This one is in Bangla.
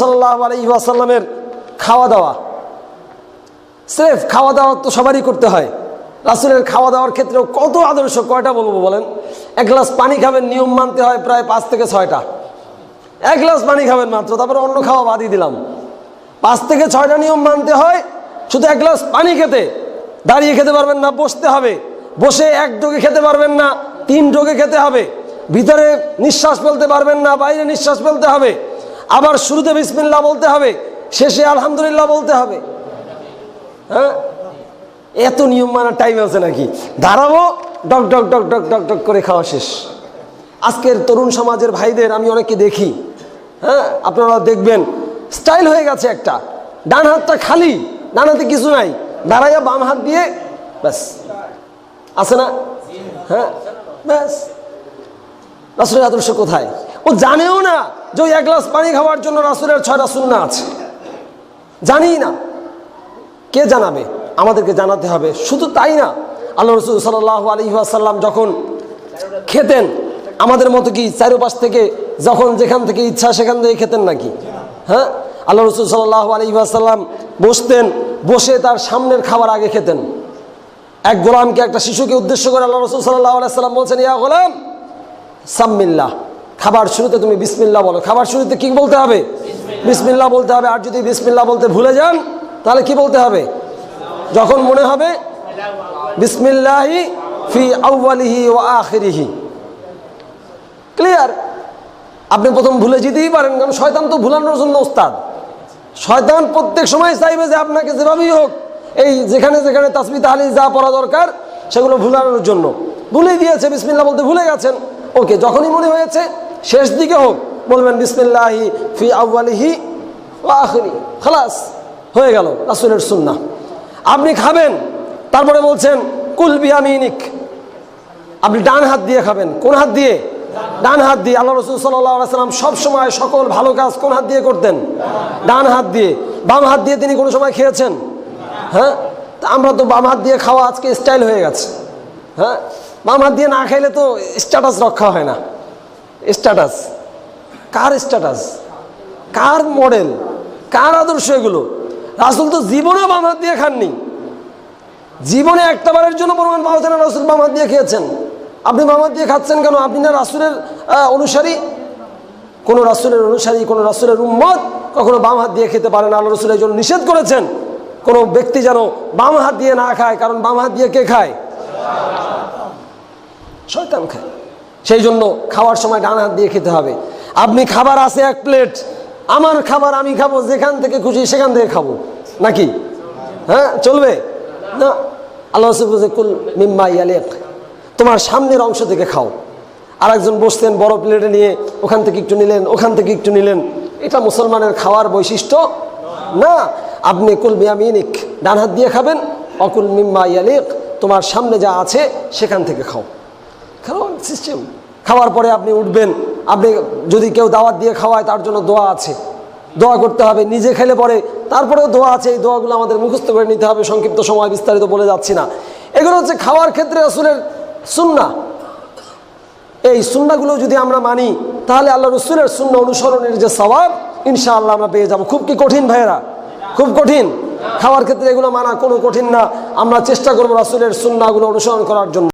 সাল্লাল্লাহু আলাইহি ওয়াসাল্লামের খাওয়া দাওয়া, স্রেফ খাওয়া দাওয়া তো সবারই করতে হয়। রাসূলের খাওয়া দাওয়ার ক্ষেত্রেও কত আদর্শ, কয়টা বলবো বলেন? এক গ্লাস পানি খাবেন, নিয়ম মানতে হয় প্রায় 5 থেকে 6টা। এক গ্লাস পানি খাবেন মাত্র, তারপরে অন্য খাওয়া বাদই দিলাম। 5 থেকে 6টা নিয়ম মানতে হয় শুধু এক গ্লাস পানি খেতে। দাঁড়িয়ে খেতে পারবেন না, বসতে হবে। বসে এক ঢোকে খেতে পারবেন না, 3 ঢোকে খেতে হবে। ভিতরে নিঃশ্বাস ফেলতে পারবেন না, বাইরে নিঃশ্বাস ফেলতে হবে। আবার শুরুতে বিসমিল্লাহ বলতে হবে, শেষে আলহামদুলিল্লাহ বলতে হবে। হ্যাঁ, এত নিয়ম মানার টাইম আছে নাকি? দাঁড়াবো, ডক ডক ডক ডক ডক ডক করে খাওয়া শেষ। আজকের তরুণ সমাজের ভাইদের আমি অনেককে দেখি, হ্যাঁ, আপনারা দেখবেন স্টাইল হয়ে গেছে একটা, ডান হাতটা খালি, ডান হাতে কিছু নাই, দাঁড়াইয়া বাম হাত দিয়ে ব্যাস, আছে না? হ্যাঁ, ব্যাস। রাসূলের আদর্শ কোথায়? ও জানেও না যে ওই 1 গ্লাস পানি খাওয়ার জন্য রাসূলের 6টা সুন্নাহ আছে, জানি না। কে জানাবে? আমাদেরকে জানাতে হবে। শুধু তাই না, আল্লাহ রাসূল সাল্লাল্লাহু আলাইহি ওয়াসাল্লাম যখন খেতেন, আমাদের মতো কি চারপাশ থেকে যখন যেখান থেকে ইচ্ছা সেখান থেকে খেতেন নাকি? হ্যাঁ, আল্লাহ রাসূল সাল্লাল্লাহু আলাইহি ওয়াসাল্লাম বসতেন, বসে তার সামনের খাবার আগে খেতেন। এক গোলামকে, একটা শিশুকে উদ্দেশ্য করে আল্লাহ রাসূল সাল্লাল্লাহু আলাইহি ওয়াসাল্লাম বলছেন, ইয়া গোলাম সাম্মিল্লাহ, খাবার শুরুতে তুমি বিসমিল্লাহ বলো। খাবার শুরুতে কি বলতে হবে? বিসমিল্লাহ বলতে হবে। আর যদি বিসমিল্লাহ বলতে ভুলে যান তাহলে কি বলতে হবে? যখন মনে হবে বিসমিল্লাহি ফি আউয়ালিহি ওয়া আখিরিহি। ক্লিয়ার? আপনি প্রথম ভুলে যেতেই পারেন, কারণ শয়তান তো ভুলানোর জন্য ওস্তাদ। শয়তান প্রত্যেক সময় চাইবে যে আপনাকে যেভাবেই হোক, এই যেখানে যেখানে তাসবিহ তাহলিল যা পড়া দরকার সেগুলো ভুলানোর জন্য। ভুলে দিয়েছে, বিসমিল্লাহ বলতে ভুলে গেছেন, ওকে, যখনই মনে হয়েছে শেষ দিকে হোক বলবেন বিসমিল্লাহি ফি আউয়ালিহি ওয়া আখিরিহি, খালাস, হয়ে গেল রাসূলের সুন্নাহ। আপনি খাবেন, তারপরে বলছেন কুল বিয়ামিনিক, আপনি ডান হাত দিয়ে খাবেন। কোন হাত দিয়ে? ডান হাত দিয়ে। আল্লাহ রাসূল সাল্লাল্লাহু আলাইহি ওয়াসাল্লাম সব সময় সকল ভালো কাজ কোন হাত দিয়ে করতেন? ডান হাত দিয়ে। বাম হাত দিয়ে তিনি কোনো সময় খেয়েছেন? হ্যাঁ, আমরা তো বাম হাত দিয়ে খাওয়া আজকে স্টাইল হয়ে গেছে। হ্যাঁ, বাম হাত দিয়ে না খাইলে তো স্ট্যাটাস রক্ষা হয় না। স্ট্যাটাস কার? স্ট্যাটাস কার? মডেল কার? আদর্শ এগুলো? রাসূল তো জীবনে বাম হাত দিয়ে খাননি। জীবনে একটাবারের জন্য প্রমাণ পাওয়া যায় না রাসূল বাম হাত দিয়ে খেয়েছেন। আপনি বাম হাত দিয়ে খাচ্ছেন কেন? আপনি না রাসূলের অনুসারী? কোন রাসূলের অনুসারী, কোন রাসূলের উম্মত কখনো বাম হাত দিয়ে খেতে পারে না। আল্লাহ রাসূল এই জন্য নিষেধ করেছেন কোনো ব্যক্তি যেন বাম হাত দিয়ে না খায়, কারণ বাম হাত দিয়ে কে খায়? শয়তান খায়। সেই জন্য খাওয়ার সময় ডান হাত দিয়ে খেতে হবে। আপনি খাবার আছে 1 প্লেট, আমার খাবার আমি খাবো, যেখান থেকে খুশি সেখান থেকে খাবো নাকি? হ্যাঁ, চলবে না। আল্লাহ রাসূল বলেছে কুল মিম্মা ইয়ালিক, তোমার সামনের অংশ থেকে খাও। আর একজন বসতেন বড় প্লেটে নিয়ে, ওখান থেকে একটু নিলেন, ওখান থেকে একটু নিলেন, এটা মুসলমানের খাওয়ার বৈশিষ্ট্য না। আপনি কুল বিয়ামিনিক, ডান হাত দিয়ে খাবেন। অকুল মিম্মা ইয়ালিক, তোমার সামনে যা আছে সেখান থেকে খাও। খাওয়ার সিস্টেম। খাওয়ার পরে আপনি উঠবেন, আপনি যদি কেউ দাওয়াত দিয়ে খাওয়ায় তার জন্য দোয়া আছে, দোয়া করতে হবে। নিজে খেলে পরে তারপরেও দোয়া আছে, এই দোয়াগুলো আমাদের মুখস্থ করে নিতে হবে। সংক্ষিপ্ত সময় বিস্তারিত বলে যাচ্ছি না। এগুলো হচ্ছে খাওয়ার ক্ষেত্রে রাসূলের সুন্নাহ। এই সুন্নাহগুলো যদি আমরা মানি তাহলে আল্লাহ রাসূলের সুন্নাহ অনুসরণের যে সওয়াব ইনশাআল্লাহ আমরা পেয়ে যাব। খুব কি কঠিন ভাইয়েরা? খুব কঠিন? খাওয়ার ক্ষেত্রে এগুলো মানা কোনো কঠিন না। আমরা চেষ্টা করব রাসূলের সুন্নাহগুলো অনুসরণ করার জন্য।